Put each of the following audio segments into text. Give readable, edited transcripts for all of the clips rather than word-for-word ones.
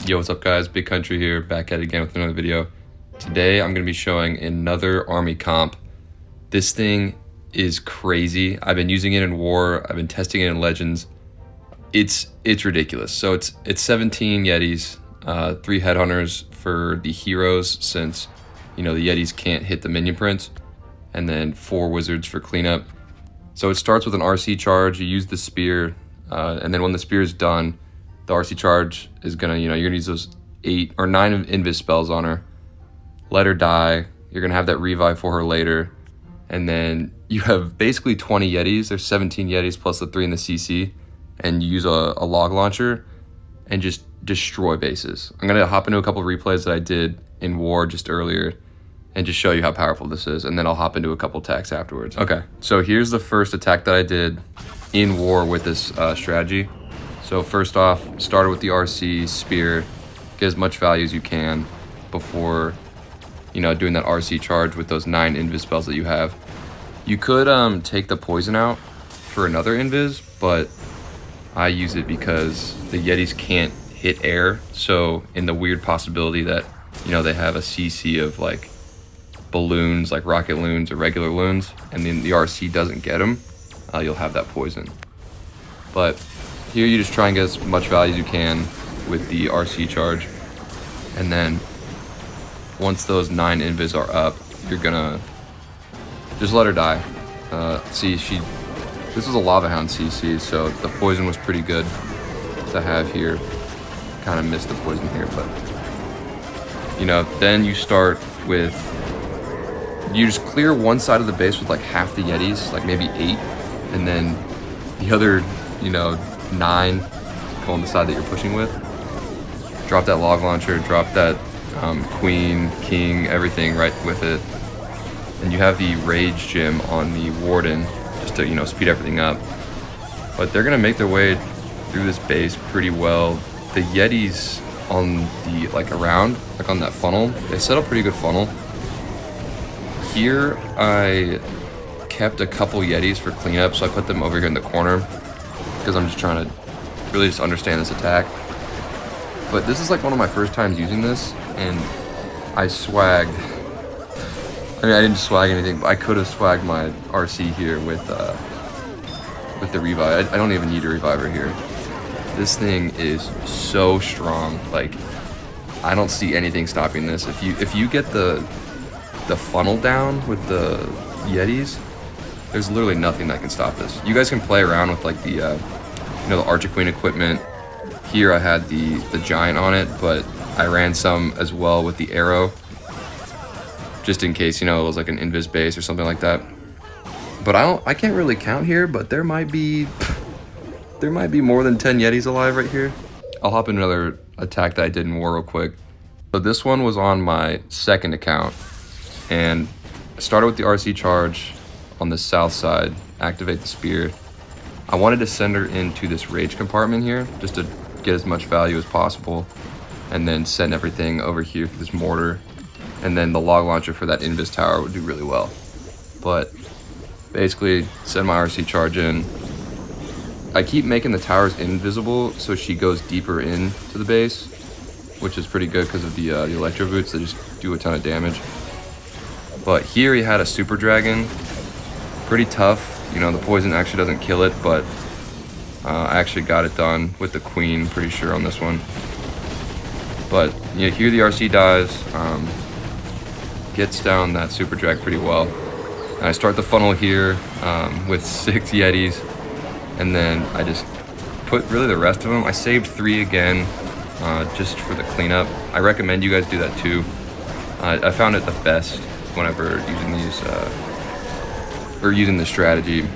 Yo, what's up guys? Big Country here, back at it again with another video. Today I'm going to be showing another army comp. This thing is crazy. I've been using it in war, I've been testing it in Legends. It's ridiculous. So it's 17 Yetis, 3 headhunters for the heroes since, you know, the Yetis can't hit the minion prints, and then 4 wizards for cleanup. So it starts with an RC charge, you use the spear, and then when the spear is done, the RC charge is gonna, you're gonna use those 8 or 9 invis spells on her. Let her die. You're gonna have that revive for her later. And then you have basically 20 Yetis. There's 17 Yetis plus the 3 in the CC. And you use a log launcher and just destroy bases. I'm gonna hop into a couple of replays that I did in war just earlier and just show you how powerful this is. And then I'll hop into a couple attacks afterwards. Okay, so here's the first attack that I did in war with this strategy. So first off, started with the RC spear, get as much value as you can before, doing that RC charge with those 9 invis spells that you have. You could take the poison out for another invis, but I use it because the Yetis can't hit air. So in the weird possibility that, they have a CC of like balloons, like rocket loons or regular loons, and then the RC doesn't get them, you'll have that poison. But here you just try and get as much value as you can with the RC charge. And then once those 9 invis are up, you're gonna just let her die. This was a Lava Hound CC, so the poison was pretty good to have here. Kind of missed the poison here, but then you start with, you just clear one side of the base with like half the Yetis, like maybe 8, and then the other, 9 go on the side that you're pushing with. Drop that log launcher, drop that queen, king, everything right with it. And you have the rage gem on the warden just to, speed everything up. But they're gonna make their way through this base pretty well. The Yetis on the, around, on that funnel, they set up pretty good funnel. Here, I kept a couple Yetis for cleanup, so I put them over here in the corner because I'm just trying to really just understand this attack. But this is one of my first times using this, and I swagged. I didn't swag anything, but I could have swagged my RC here with the revive. I don't even need a reviver here. This thing is so strong. I don't see anything stopping this. If you get the funnel down with the Yetis, there's literally nothing that can stop this. You guys can play around with the Archer Queen equipment. Here I had the giant on it, but I ran some as well with the arrow, just in case, it was like an invis base or something like that. But I can't really count here, but there might be more than 10 Yetis alive right here. I'll hop in another attack that I did in war real quick. So this one was on my second account, and I started with the RC charge on the south side, activate the spear. I wanted to send her into this rage compartment here just to get as much value as possible, and then send everything over here for this mortar, and then the log launcher for that invis tower would do really well. But basically send my RC charge in. I keep making the towers invisible so she goes deeper into the base, which is pretty good because of the electro boots that just do a ton of damage. But here he had a super dragon, pretty tough. The poison actually doesn't kill it, but I actually got it done with the queen, pretty sure on this one. But here the RC dies, gets down that super drag pretty well. And I start the funnel here with 6 Yetis, and then I just put really the rest of them. I saved 3 again, just for the cleanup. I recommend you guys do that too. I found it the best whenever using these, or using this strategy.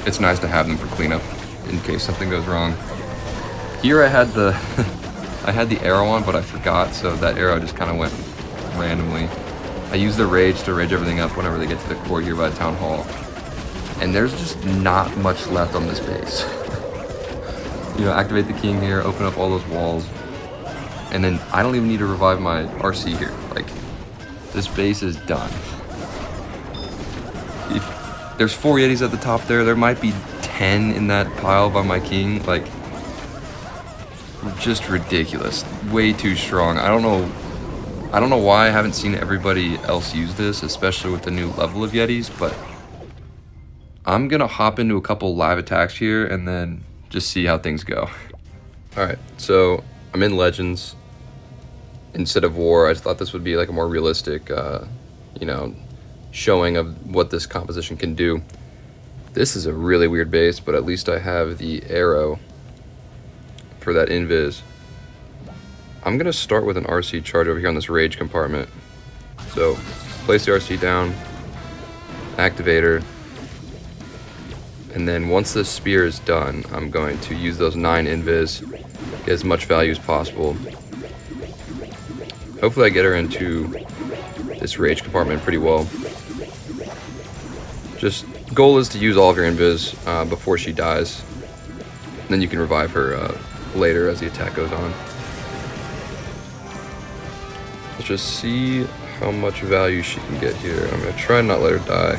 It's nice to have them for cleanup in case something goes wrong. Here I had the I had the arrow on, but I forgot, so that arrow just kind of went randomly. I used the rage to rage everything up whenever they get to the core here by the town hall, and there's just not much left on this base. Activate the king here, open up all those walls, and then I don't even need to revive my RC here. This base is done. There's 4 Yetis at the top there. There might be 10 in that pile by my king. just ridiculous. Way too strong. I don't know why I haven't seen everybody else use this, especially with the new level of Yetis, but I'm gonna hop into a couple live attacks here and then just see how things go. Alright, so I'm in Legends instead of War. I just thought this would be like a more realistic, you know, showing of what this composition can do. This is a really weird base, but at least I have the arrow for that invis. I'm gonna start with an RC charge over here on this rage compartment. So place the RC down, activator, and then once the spear is done, I'm going to use those 9 invis, get as much value as possible. Hopefully I get her into this rage compartment pretty well. Just goal is to use all of your invis before she dies. Then you can revive her later as the attack goes on. Let's just see how much value she can get here. I'm gonna try and not let her die.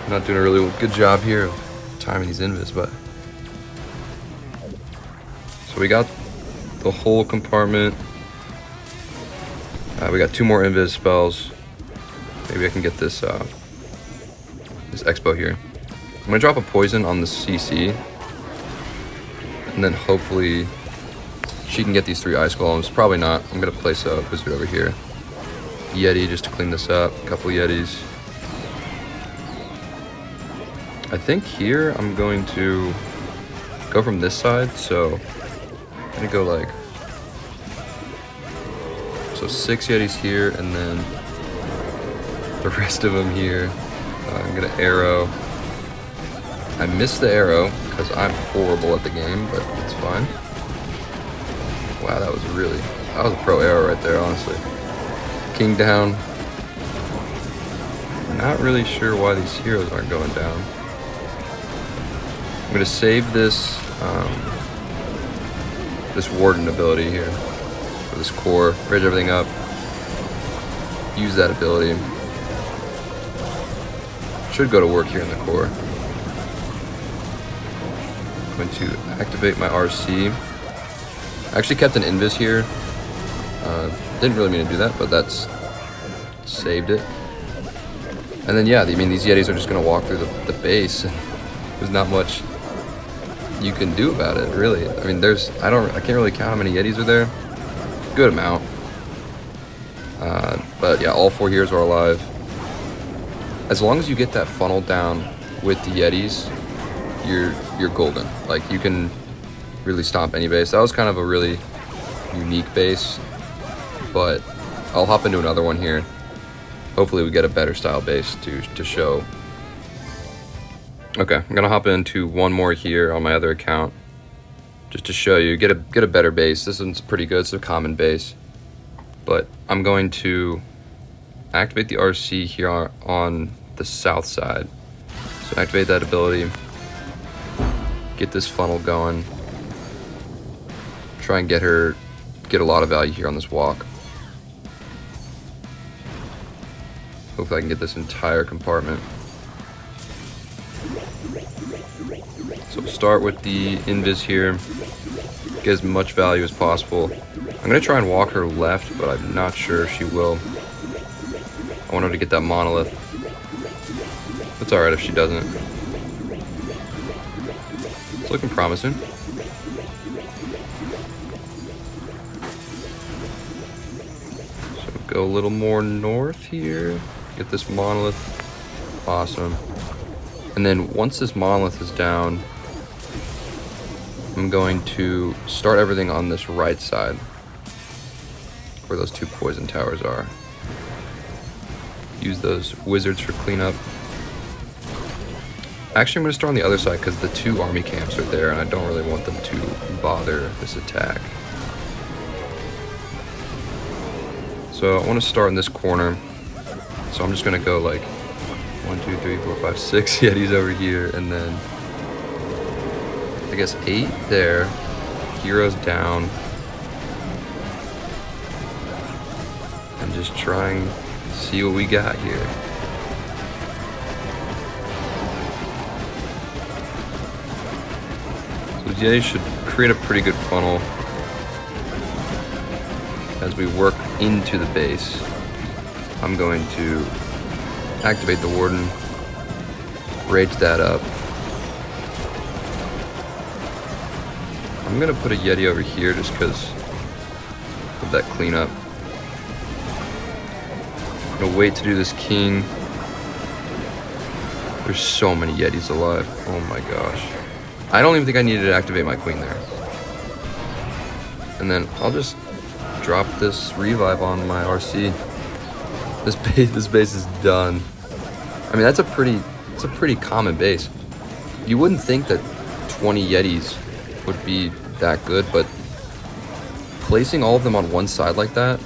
Not doing a really good job here of timing these invis, but so we got the whole compartment. We got 2 more invis spells. Maybe I can get this this expo here. I'm gonna drop a poison on the CC, and then hopefully she can get these 3 ice golems. Probably not. I'm gonna place a wizard over here. Yeti just to clean this up. A couple Yetis. I think here I'm going to go from this side, so I'm gonna go like, so 6 Yetis here, and then the rest of them here. I'm gonna arrow. I missed the arrow because I'm horrible at the game, but it's fine. Wow, that was a pro arrow right there, honestly. King down. Not really sure why these heroes aren't going down. I'm gonna save this this warden ability here for this core. Raise everything up. Use that ability. Should go to work here in the core. I'm going to activate my RC. I actually kept an invis here. Didn't really mean to do that, but that's saved it. And then yeah, I mean these Yetis are just gonna walk through the base. There's not much you can do about it, really. I mean, I can't really count how many Yetis are there. Good amount. But yeah, all 4 heroes are alive. As long as you get that funnel down with the Yetis, you're golden. Like, you can really stomp any base. That was kind of a really unique base, but I'll hop into another one here. Hopefully we get a better style base to show. Okay, I'm gonna hop into one more here on my other account, just to show you, get a better base. This one's pretty good. It's a common base, but I'm going to activate the RC here on the south side. So activate that ability, get this funnel going, try and get a lot of value here on this walk. Hopefully I can get this entire compartment. So start with the invis here, get as much value as possible. I'm gonna try and walk her left, but I'm not sure if she will. I want her to get that monolith. It's alright if she doesn't. It's looking promising. So go a little more north here, get this monolith. Awesome. And then once this monolith is down, I'm going to start everything on this right side where those 2 poison towers are. Use those wizards for cleanup. Actually, I'm going to start on the other side because the 2 army camps are there and I don't really want them to bother this attack. So I want to start in this corner. So I'm just going to go like 1, 2, 3, 4, 5, 6 Yetis over here, and then I guess 8 there. Heroes down. And just try and see what we got here. So Yetis should create a pretty good funnel as we work into the base. I'm going to activate the Warden, rage that up. I'm gonna put a Yeti over here just because of that cleanup. I'm gonna wait to do this king. There's so many Yetis alive. Oh my gosh. I don't even think I needed to activate my queen there. And then I'll just drop this revive on my RC. This base is done. I mean, that's a pretty common base. You wouldn't think that 20 Yetis would be that good, but placing all of them on one side like that,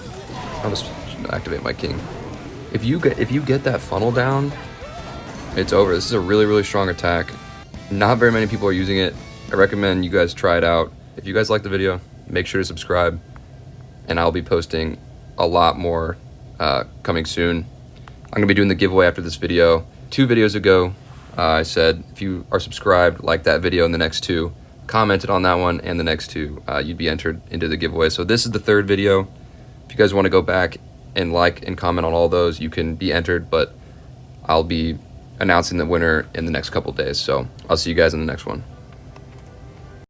I'll just activate my king. If you get that funnel down, it's over. This is a really strong attack. Not very many people are using it. I recommend you guys try it out. If you guys like the video, make sure to subscribe, and I'll be posting a lot more coming soon. I'm gonna be doing the giveaway after this video. 2 videos ago, I said if you are subscribed, like that video and the next 2, commented on that one and the next 2, you'd be entered into the giveaway. So this is the 3rd video. If you guys want to go back and like and comment on all those, you can be entered, but I'll be announcing the winner in the next couple days. So I'll see you guys in the next one.